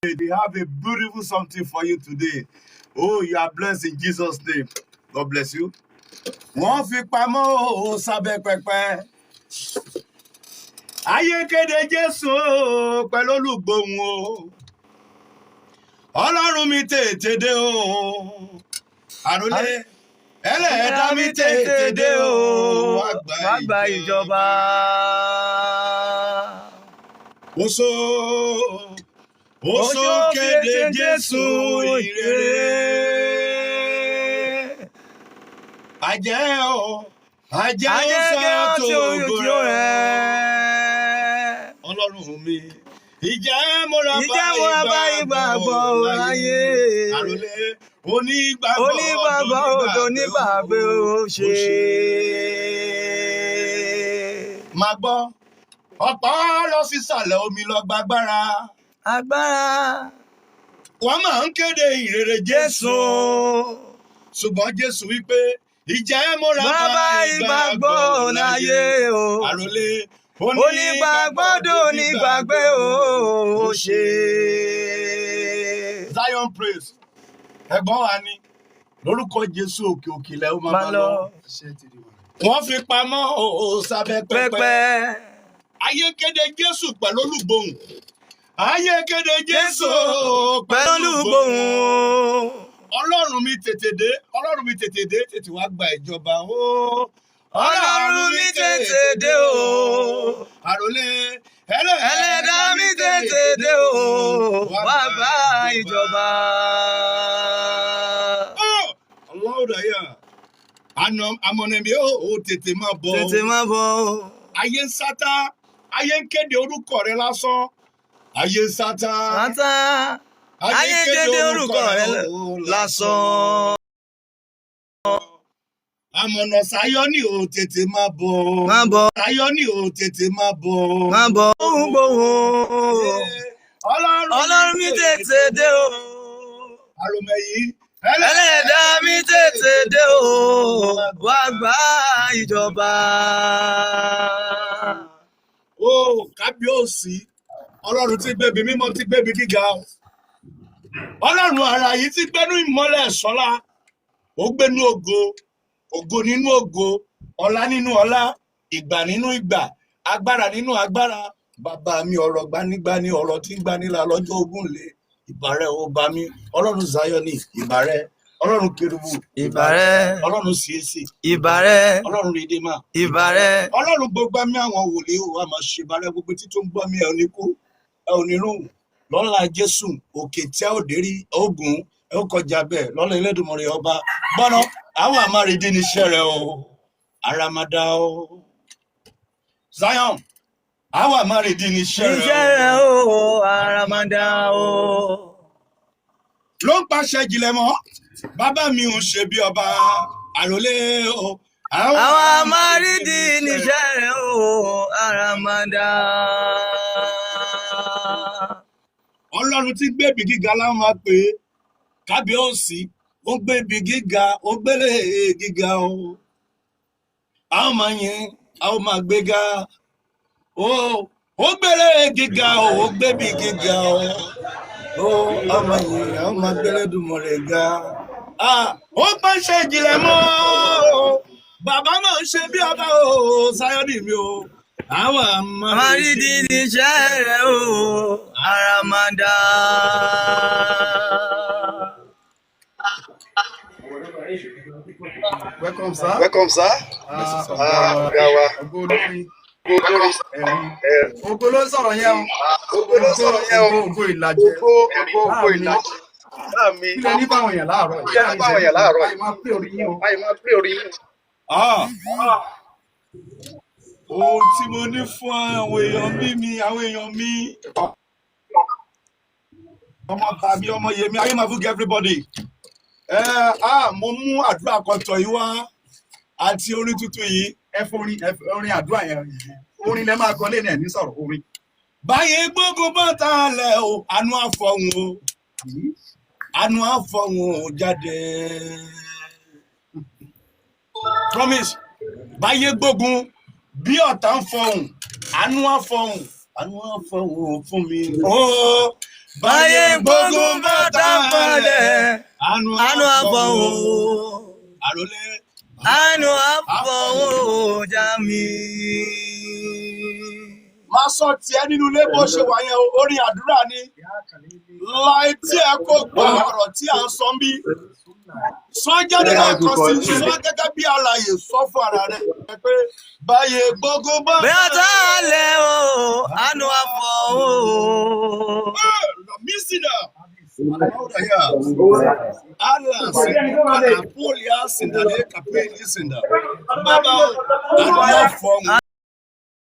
They have a beautiful something for you today. Oh, you are blessed in Jesus' name. God bless you. Wọ́n fi pamọ́ sábẹ́ pẹpẹ. Ayé kéde Jésù pẹ̀lú olùgbòhùn o. Ọlọ́run mi tètè dé o. Àròlé ẹlẹ́ẹ̀dá mi tètè dé o. Wá gba ìjọba. Oṣó kéde Jésù ìrere. Àjẹ́ o, àjẹ́ ó sọ tògo rẹ̀. Ọlọ́run mi, ìjẹ́ mo ra bá ìgbàgbọ́ láyé. Àròlé onígbàgbọ́ onígbàgbé ó ṣe. Máa gbọ́, ọ̀pọ̀ lọ sísàlẹ̀ omi lọ gbàgbára. Agbára. Wọ́n máa ń kéde ìrere Jésù. Ṣùgbọ́n Jésù wípé, ìjẹ́ mo ra bá ìgbàgbọ́ láyé o. Àròlé onígbàgbé ó ṣe. Zion praise. Ẹ̀gbọ́n wa ni lórúkọ Jésù òkè òkè lẹ́ ó máa lọ. Wọ́n fi pamọ́ sábẹ́ pẹpẹ. Ayé kéde Jésù pẹ̀lú olùgbòhùn. Ayé kéde Jésù pẹ̀lú olùgbòhùn. Ọlọ́run mi tètè dé, Ọlọ́run mi tètè dé, tètè wá gba ìjọba o. Ọlọ́run mi tètè dé o. Àròlé ẹlẹ́dá mi tètè dé o. Wá gba ìjọba. Ọlọ́dàyà àmọ̀nẹ̀mí ó tètè máa bọ̀. Tètè máa bọ̀. Ayé ń sátá, ayé ń kéde orúkọ rẹ lásán. Ayé ń sátá. Ayé kéde orúkọ rẹ lásán. Àmọ̀nà Sáyọ́nì ò tètè máa bọ̀. Máa bọ̀. Sáyọ́nì ò tètè máa bọ̀. Máa bọ̀. Gbóhùn. Ọlọ́run mi tètè dé o. Àròmẹ̀yìn. Ẹlẹ́dá mi tètè dé o. Wá gba ìjọba. Ó kábíyèsí. Ọlọ́run tí gbébi mímọ́ tí gbébi gíga. Ọlọ́run ara yìí tí gbénú ìmọ́lẹ̀ ṣọ́lá. Ó gbénú ògo. Ògo nínú ògo. Ọlá nínú ọlá. Ìgbà nínú ìgbà. Agbára nínú agbára. Bàbá mi ọ̀rọ̀ gbanigbani ọ̀rọ̀ tí ń gbanilà lọ́jọ́ ogún lé. Ìbàrẹ̀ ó bá mi. Ọlọ́run Zioni. Ìbàrẹ̀. Ọlọ́run Kérúbù. Ìbàrẹ̀. Ọlọ́run Síésì. Ìbàrẹ̀. Ọlọ́run Rìdímà. Ìbàrẹ̀. Ọlọ́run gbogbo ẹ̀mí àwọn wòlíì wa máa ṣe ìbàrẹ̀ gbogbo tí tó ń gbọ́ mi ẹ̀ ò ní kú ẹ̀ ò ní rún lọ́la Jésù òkè tí a ò dérí ogun ẹ̀ ó kọjá bẹ́ẹ̀ lọ́la Elédùmarè ọba gbọ́nà àwọn àmárìdí níṣẹ́ rẹ̀ o àràmàdà o Zion àwọn àmárìdí níṣẹ́ rẹ̀ o àràmàdà o. Ló ń pàṣẹ ìjìnlẹ̀ mọ́ bàbá mi ò ṣe bí ọba àròlé o. Àwọn àmárìdí níṣẹ́ rẹ̀ o àràmàdà. Ọlọ́run tí gbébi gíga láwọn máa pè é kábíyèsí ó gbébi gíga ó gbélé gíga o. Àwọn máa yẹn àwọn máa gbéga ó gbélé gíga ó gbébi gíga o. Ọmọ yẹn àwọn máa gbélé Èdùmàrè ga. Ó pàṣẹ ìjìnlẹ̀ mọ́ bàbá náà ṣe bí ọba o Sáyọ́nì mi o. Àwọn àmárìdí níṣẹ́ rẹ̀ o àràmàdà. Welcome, sir. Welcome, sir. Gawa. Ògo ló sọ̀rọ̀ yẹn o. Ògo ló sọ̀rọ̀ yẹn o. Ògo ìlàjẹ. Ògo ìlàjẹ. Kí lẹ ní báwọn èèyàn láàárọ̀ yìí? Àyè máa pé orí yín o. Ohun tí mo ní fún àwọn èèyàn mi. Ọmọ tàbí ọmọ yèmí, ayé máa fún everybody. Mo mú àdúrà kan tọ̀ yìí wá àti orin tuntun yìí. Ẹ orin àdúrà yẹn. Orin lẹ máa kọ lé ní ẹ̀ ní sọ̀rọ̀ orin. Báyé gbógun bọ́ta lẹ̀ o, àánú àfọ̀hún o. Àánú àfọ̀hún o jáde. Promise. Báyé gbógun bí ọ̀tá ń fọhùn, àánú àfọ̀hún fún mi. báyé gbógun bàtà balẹ̀ àánú àfọ̀hún àròlé àánú àfọ̀hún já mi. Máa sọ tiẹ̀ nínú ilé bó ṣe wà yẹn orin àdúrà ni. Láì tí ẹ kó gbọ́ ọ̀rọ̀ tí à ń sọ ń bí. Sọ jáde lẹ́ẹ̀kan sí sọ gẹ́gẹ́ bí alààyè sọ fún ara rẹ̀ pé báyé gbogbo bá. Bẹ́ẹ̀ tá a lẹ̀ o, àánú àfọ̀hún. Mísìnà. Allah sinda Napolia sinda le kapeli sinda. Baba àánú àfọ̀hún.